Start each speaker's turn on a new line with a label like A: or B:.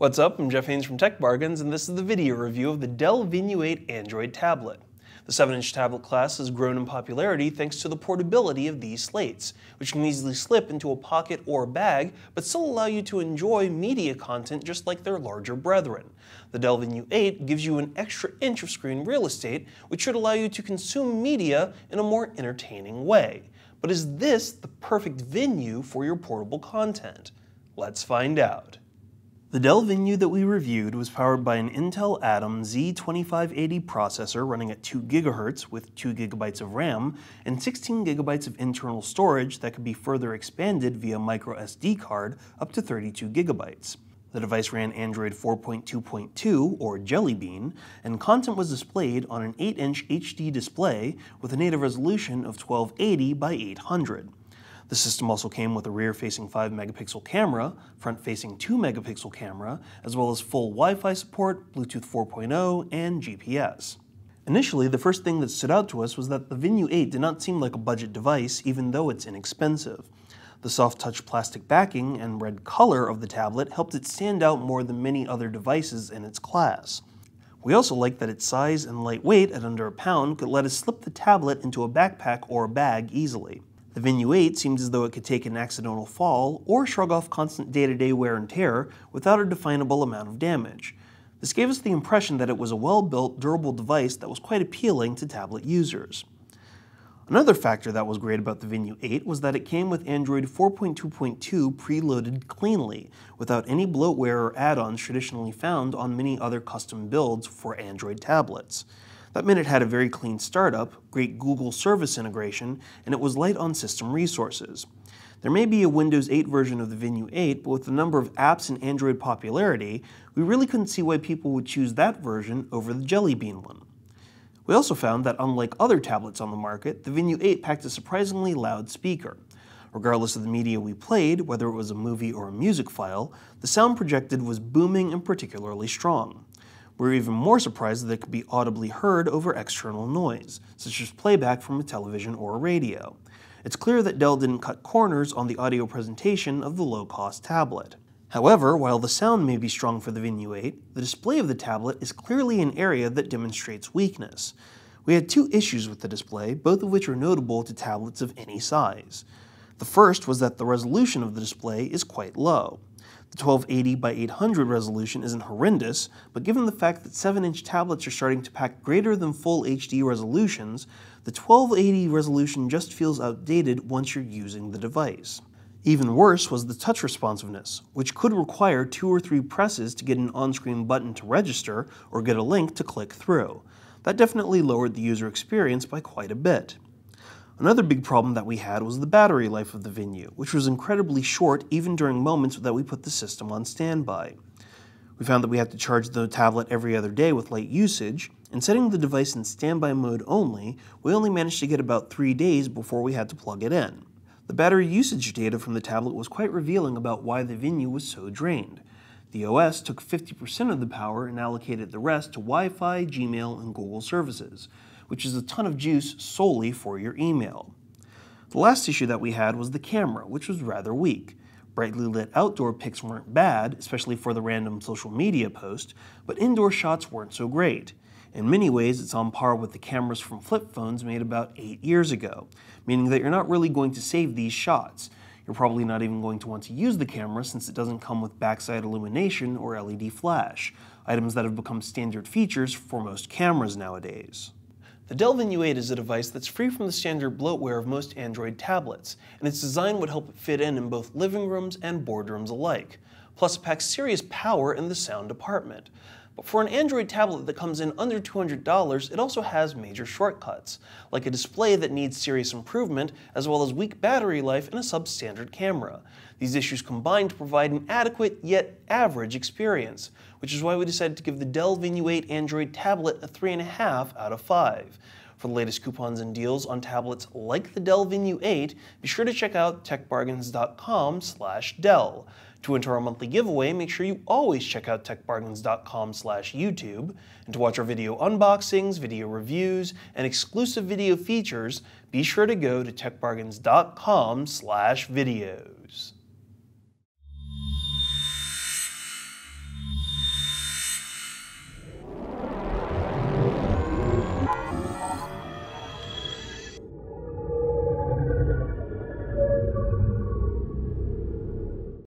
A: What's up? I'm Jeff Haynes from Tech Bargains, and this is the video review of the Dell Venue 8 Android tablet. The 7-inch tablet class has grown in popularity thanks to the portability of these slates, which can easily slip into a pocket or bag, but still allow you to enjoy media content just like their larger brethren. The Dell Venue 8 gives you an extra inch of screen real estate, which should allow you to consume media in a more entertaining way. But is this the perfect venue for your portable content? Let's find out. The Dell Venue that we reviewed was powered by an Intel Atom Z2580 processor running at 2 GHz with 2 GB of RAM and 16 GB of internal storage that could be further expanded via microSD card up to 32 GB. The device ran Android 4.2.2 or Jelly Bean, and content was displayed on an 8-inch HD display with a native resolution of 1280 by 800. The system also came with a rear-facing 5-megapixel camera, front-facing 2-megapixel camera, as well as full Wi-Fi support, Bluetooth 4.0, and GPS. Initially, the first thing that stood out to us was that the Venue 8 did not seem like a budget device, even though it's inexpensive. The soft-touch plastic backing and red color of the tablet helped it stand out more than many other devices in its class. We also liked that its size and lightweight at under a pound could let us slip the tablet into a backpack or bag easily. The Venue 8 seemed as though it could take an accidental fall or shrug off constant day-to-day wear and tear without a definable amount of damage. This gave us the impression that it was a well-built, durable device that was quite appealing to tablet users. Another factor that was great about the Venue 8 was that it came with Android 4.2.2 preloaded cleanly, without any bloatware or add-ons traditionally found on many other custom builds for Android tablets. That meant it had a very clean startup, great Google service integration, and it was light on system resources. There may be a Windows 8 version of the Venue 8, but with the number of apps and Android popularity, we really couldn't see why people would choose that version over the Jelly Bean one. We also found that unlike other tablets on the market, the Venue 8 packed a surprisingly loud speaker. Regardless of the media we played, whether it was a movie or a music file, the sound projected was booming and particularly strong. We were even more surprised that it could be audibly heard over external noise, such as playback from a television or a radio. It's clear that Dell didn't cut corners on the audio presentation of the low-cost tablet. However, while the sound may be strong for the Venue 8, the display of the tablet is clearly an area that demonstrates weakness. We had two issues with the display, both of which are notable to tablets of any size. The first was that the resolution of the display is quite low. The 1280 by 800 resolution isn't horrendous, but given the fact that 7-inch tablets are starting to pack greater than full HD resolutions, the 1280 resolution just feels outdated once you're using the device. Even worse was the touch responsiveness, which could require 2 or 3 presses to get an on-screen button to register or get a link to click through. That definitely lowered the user experience by quite a bit. Another big problem that we had was the battery life of the Venue, which was incredibly short even during moments that we put the system on standby. We found that we had to charge the tablet every other day with light usage, and setting the device in standby mode only, we only managed to get about 3 days before we had to plug it in. The battery usage data from the tablet was quite revealing about why the Venue was so drained. The OS took 50% of the power and allocated the rest to Wi-Fi, Gmail, and Google services, which is a ton of juice solely for your email. The last issue that we had was the camera, which was rather weak. Brightly lit outdoor pics weren't bad, especially for the random social media post, but indoor shots weren't so great. In many ways, it's on par with the cameras from flip phones made about 8 years ago, meaning that you're not really going to save these shots. You're probably not even going to want to use the camera since it doesn't come with backside illumination or LED flash, items that have become standard features for most cameras nowadays. The Dell Venue 8 is a device that's free from the standard bloatware of most Android tablets, and its design would help it fit in both living rooms and boardrooms alike. Plus, it packs serious power in the sound department. But for an Android tablet that comes in under $200, it also has major shortcuts, like a display that needs serious improvement, as well as weak battery life and a substandard camera. These issues combine to provide an adequate yet average experience, which is why we decided to give the Dell Venue 8 Android tablet a 3.5 out of 5. For the latest coupons and deals on tablets like the Dell Venue 8, be sure to check out techbargains.com/Dell. To enter our monthly giveaway, make sure you always check out techbargains.com/YouTube. And to watch our video unboxings, video reviews, and exclusive video features, be sure to go to techbargains.com/videos.